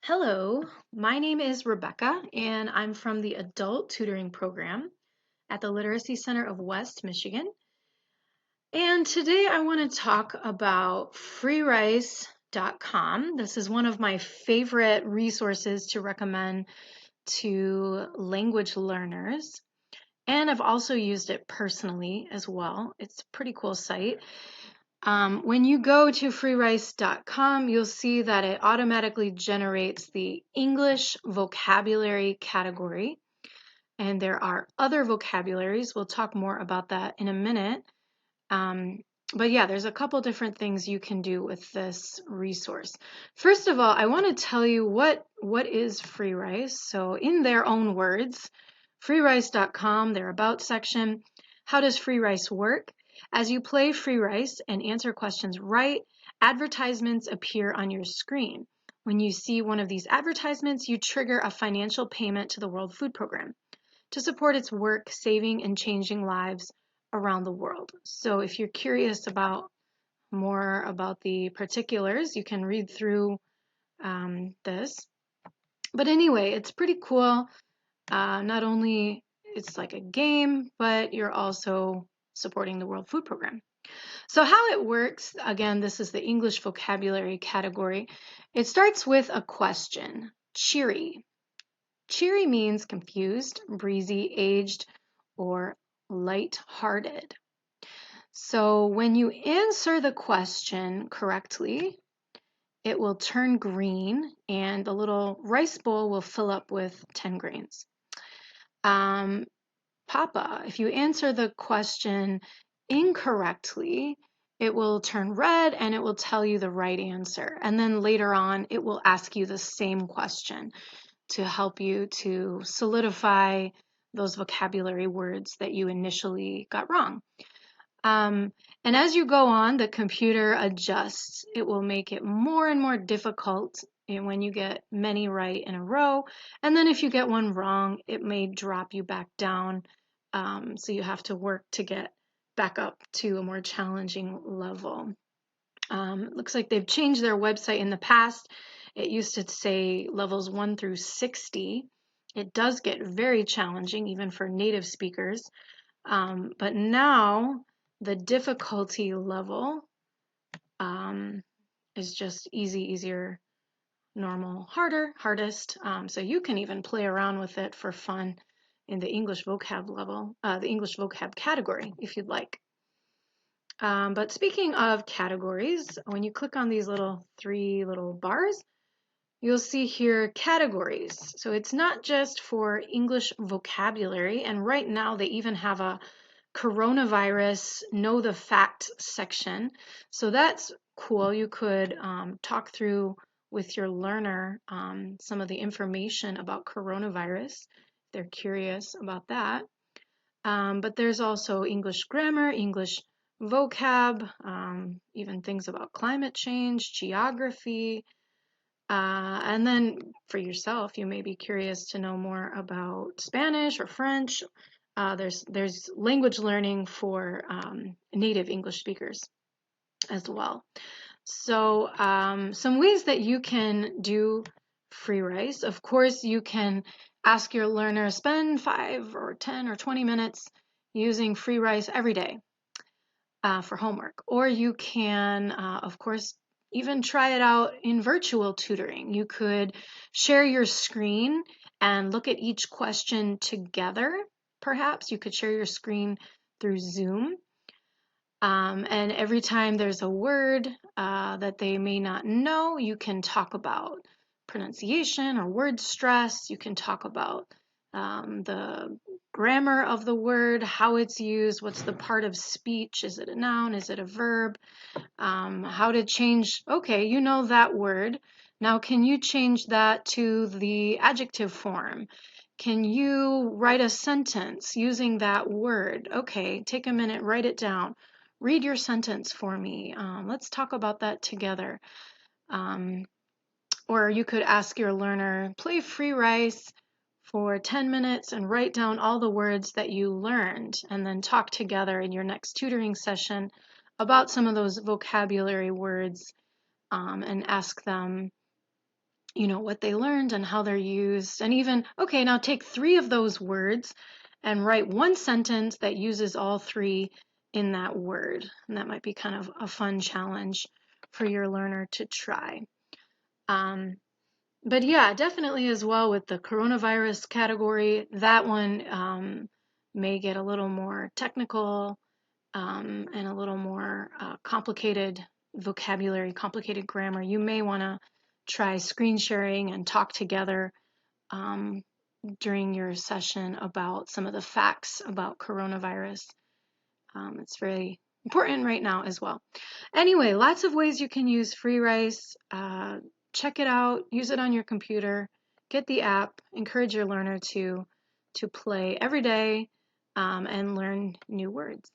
Hello, my name is Rebecca, and I'm from the Adult Tutoring Program at the Literacy Center of West Michigan. And today I want to talk about Freerice.com. This is one of my favorite resources to recommend to language learners. And I've also used it personally as well. It's a pretty cool site. When you go to freerice.com, you'll see that it automatically generates the English vocabulary category. And there are other vocabularies. We'll talk more about that in a minute. But yeah, there's a couple different things you can do with this resource. First of all, I want to tell you what is Freerice. So in their own words, freerice.com, their about section, how does Freerice work? As you play Freerice and answer questions right, advertisements appear on your screen. When you see one of these advertisements, you trigger a financial payment to the World Food Program to support its work saving and changing lives around the world. So if you're curious about more about the particulars, you can read through this. But anyway, it's pretty cool. Not only it's like a game, but you're also supporting the World Food Program. So how it works, again, this is the English vocabulary category. It starts with a question, cheery. Cheery means confused, breezy, aged, or light-hearted. So when you answer the question correctly, it will turn green and the little rice bowl will fill up with 10 grains. Papa, if you answer the question incorrectly, it will turn red and it will tell you the right answer. And then later on, it will ask you the same question to help you to solidify those vocabulary words that you initially got wrong. And as you go on, the computer adjusts. It will make it more and more difficult when you get many right in a row. And then if you get one wrong, it may drop you back down. So you have to work to get back up to a more challenging level. It looks like they've changed their website in the past. It used to say levels 1 through 60. It does get very challenging, even for native speakers. But now the difficulty level is just easy, easier, normal, harder, hardest. So you can even play around with it for fun in the English vocab level, the English vocab category, if you'd like. But speaking of categories, when you click on these three little bars, you'll see here categories. So it's not just for English vocabulary, and right now they even have a coronavirus know the fact section. So that's cool. You could talk through with your learner some of the information about coronavirus if they're curious about that. But there's also English grammar, English vocab, even things about climate change, geography. And then for yourself, you may be curious to know more about Spanish or French. There's language learning for native English speakers as well. So some ways that you can do Freerice. Of course, you can ask your learner, spend 5 or 10 or 20 minutes using Freerice every day for homework. Or you can, of course, even try it out in virtual tutoring. You could share your screen and look at each question together. Perhaps you could share your screen through Zoom. And every time there's a word that they may not know, you can talk about pronunciation or word stress. You can talk about the grammar of the word, how it's used, what's the part of speech, is it a noun, is it a verb, how to change, okay, you know that word. Now, can you change that to the adjective form? Can you write a sentence using that word? Okay, take a minute, write it down. Read your sentence for me. Let's talk about that together. Or you could ask your learner, play Freerice for 10 minutes and write down all the words that you learned, and then talk together in your next tutoring session about some of those vocabulary words and ask them what they learned and how they're used. And even, okay, now take 3 of those words and write one sentence that uses all 3 in that word. And that might be kind of a fun challenge for your learner to try. But yeah, definitely as well with the coronavirus category, that one may get a little more technical and a little more complicated vocabulary, complicated grammar. You may want to try screen sharing and talk together during your session about some of the facts about coronavirus. It's very important right now as well. Anyway, lots of ways you can use Freerice. Check it out, use it on your computer, get the app, encourage your learner to play every day and learn new words.